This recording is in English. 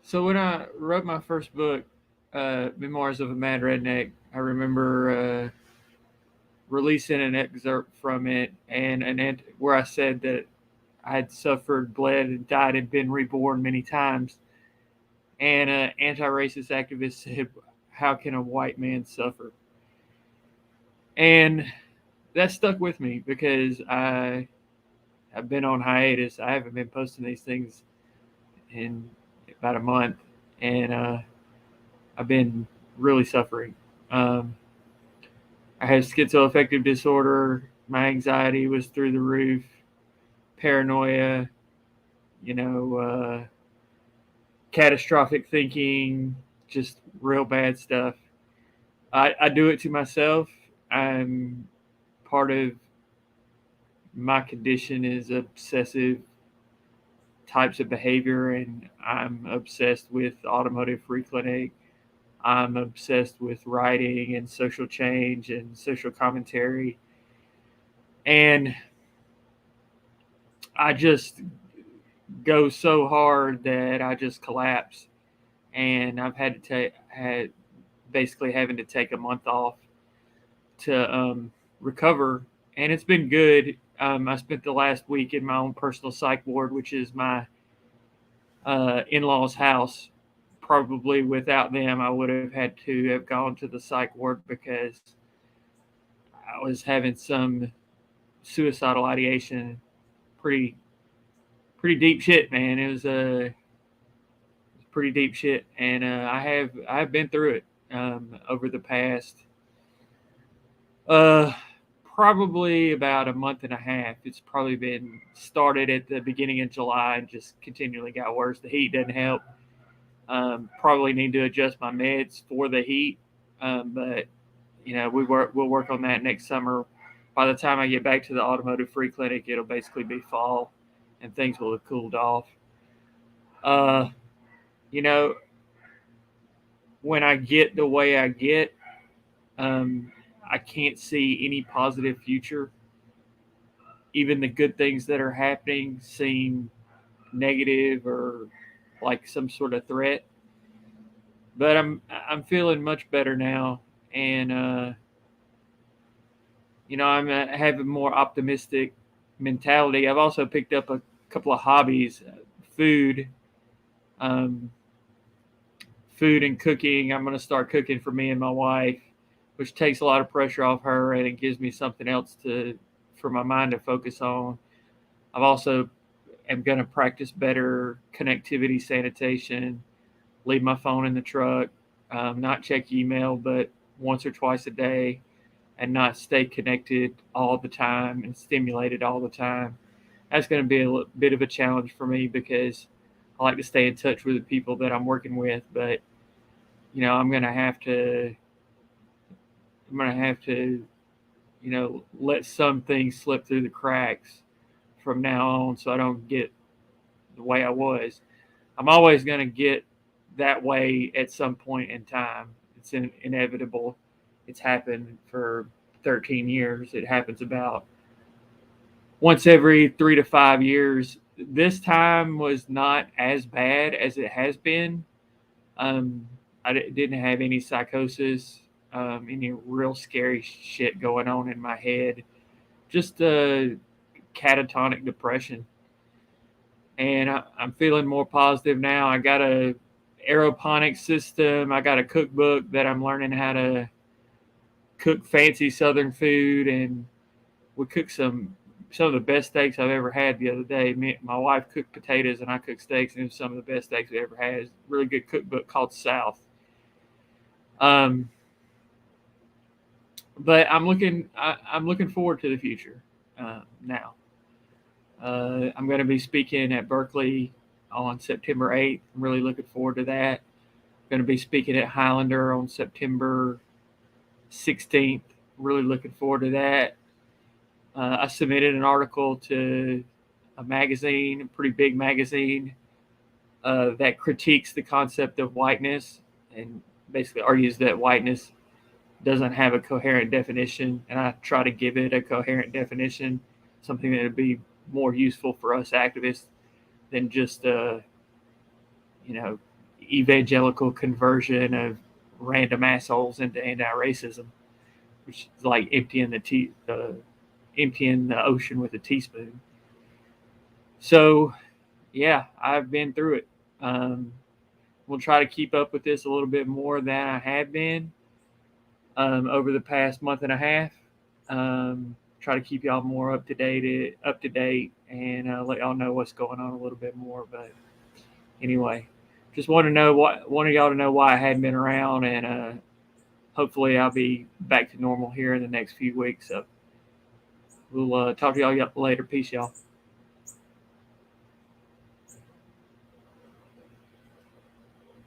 So when I wrote my first book, Memoirs of a Mad Redneck, I remember releasing an excerpt from it and where I said that I had suffered, bled, and died and been reborn many times. And an anti-racist activist said, "How can a white man suffer?" And that stuck with me because I've been on hiatus. I haven't been posting these things in about a month, and I've been really suffering. Um, I had schizoaffective disorder. My anxiety was through the roof. Paranoia, you know, catastrophic thinking, just real bad stuff. I do it to myself. I'm part of my condition is obsessive types of behavior, and I'm obsessed with Automotive Free Clinic. I'm obsessed with writing and social change and social commentary. And I just go so hard that I just collapse. And I've had to had basically having to take a month off to recover. And it's been good. I spent the last week in my own personal psych ward, which is my in-laws' house. Probably without them, I would have had to have gone to the psych ward because I was having some suicidal ideation. Pretty pretty deep shit, man. It was pretty deep shit, and I've been through it over the past uh probably about a month and a half. It's probably been started at the beginning of July and just continually got worse. The heat doesn't help. Probably need to adjust my meds for the heat, but we'll work on that next summer. By the time I get back to the Automotive Free Clinic, it'll basically be fall, and things will have cooled off. Uh, you know, when I get the way I get, um, I can't see any positive future. Even the good things that are happening seem negative or like some sort of threat. But I'm feeling much better now, and I'm having more optimistic mentality. I've also picked up a couple of hobbies, food, um, food and cooking. I'm going to start cooking for me and my wife, which takes a lot of pressure off her, and it gives me something else to for my mind to focus on. I've also am going to practice better connectivity sanitation, leave my phone in the truck, not check email, but once or twice a day, and not stay connected all the time and stimulated all the time. That's going to be a bit of a challenge for me because I like to stay in touch with the people that I'm working with, but I'm going to have to let some things slip through the cracks from now on so I don't get the way I was. I'm always going to get that way at some point in time. It's inevitable. It's happened for 13 years. It happens about once every 3 to 5 years. This time was not as bad as it has been. Um, I didn't have any psychosis, any real scary shit going on in my head. Just catatonic depression, and I'm feeling more positive now. I got a aeroponics system. I got a cookbook that I'm learning how to cook fancy Southern food, and we cooked some of the best steaks I've ever had the other day. My wife cooked potatoes and I cooked steaks, and it was some of the best steaks we ever had. It's a really good cookbook called South. Um, but I'm looking forward to the future now. I'm going to be speaking at Berkeley on September 8th. I'm really looking forward to that. I'm going to be speaking at Highlander on September 16th. Really looking forward to that. I submitted an article to a magazine, a pretty big magazine, that critiques the concept of whiteness and basically argues that whiteness doesn't have a coherent definition. And I try to give it a coherent definition, something that would be more useful for us activists than just, you know, evangelical conversion of random assholes into anti-racism, which is like emptying the ocean with a teaspoon. So, yeah, I've been through it. We'll try to keep up with this a little bit more than I have been over the past month and a half. Try to keep y'all more up to date, and let y'all know what's going on a little bit more. But anyway, just wanted y'all to know why I hadn't been around, and hopefully I'll be back to normal here in the next few weeks. So we'll talk to y'all later. Peace, y'all.